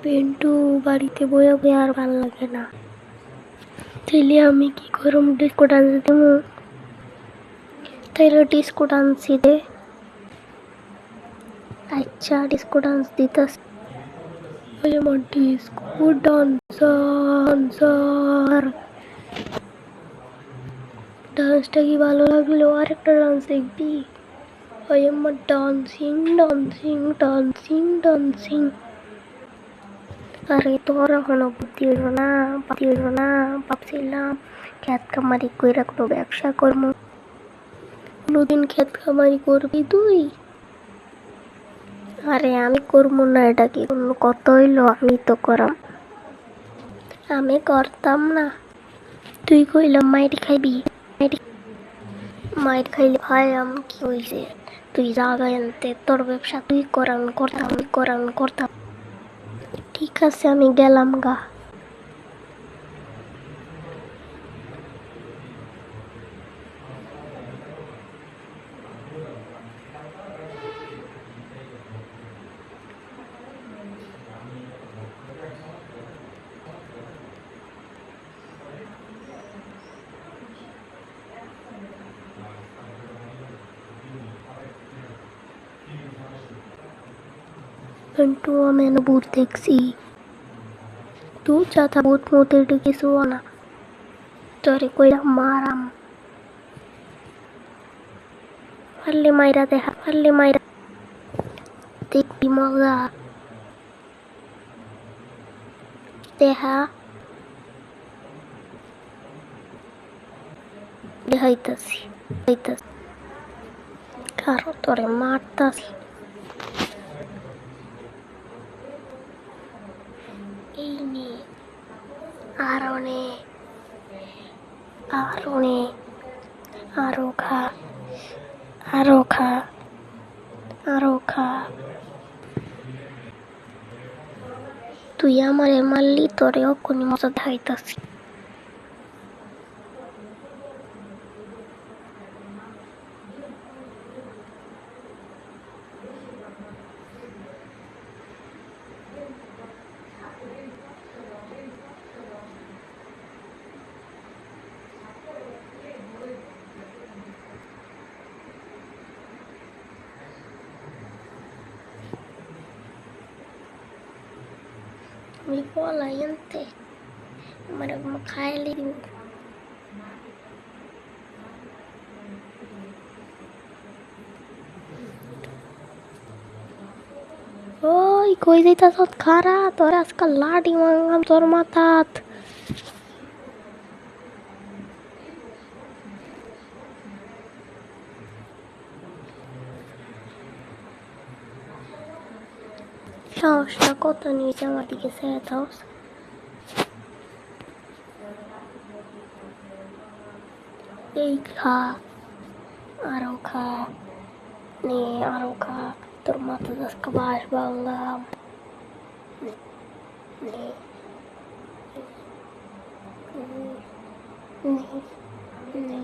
পিন্টু বাড়িতে বয়ে বয়ে আর ভাল লাগে না। তাইলে আমি কি করম? ডিস্কো ডান্স দিমু। তাইলে ডিস্কো ডান্সই দে। আচ্ছা ডিস্কো ডান্স দিতাস। ওই আমার ডিস্কো ডান্সার। ডান্সটা কি ভালো লাগলো? আরেকটা ডান্স দেখবি? ওই আমার ডান্সিং ডান্সিং ডান্সিং ডান্সিং। আরে তোর এখনো বুদ্ধি হইল না, ভাবছিলাম খেত খামারি কইরা কোনো ব্যবসা করবো। কোনোদিন খেত খামারি করবি তুই? আরে আমি করবো না, এটা কি কোনো কথা হইলো? আমি তো করাম। আমি করতাম না। তুই কইলাম মাইর খাইবি। মাইর খাইলে ভাই আমি কি হইছে? তুই জাগায় আনতে তোর ব্যবসা তুই করতাম। ঠিক আছে আমি গেলাম গা। পিন্টু আমি ভূত দেখছি। তুই চাতা ভূত মতে কিছু না, তোরে কইরা মারাম। পারলে মাইরা দেখবি মজা। দেখা দেখাইতাছি কারো তোরে মারতাছি। এই নে আরো নে, আরো খা। তুই আমারে মারলি, তোরে অক্ষণি মজা দেখাইতাছি। আমি পলাই আনতে আমার খাইলে দিব। ওই কই যাইতাছ? খারা তোর আজকাল লাডি মাঙ্গাম তোর মাথাত। সাহসটা কত নিয়েছে আমার দিকে ছেড়ে দাও। এই খা, আরো খা, নে আরো খা। তোর মাথা আজকে বাস ভাঙলাম। নে নে নে নে।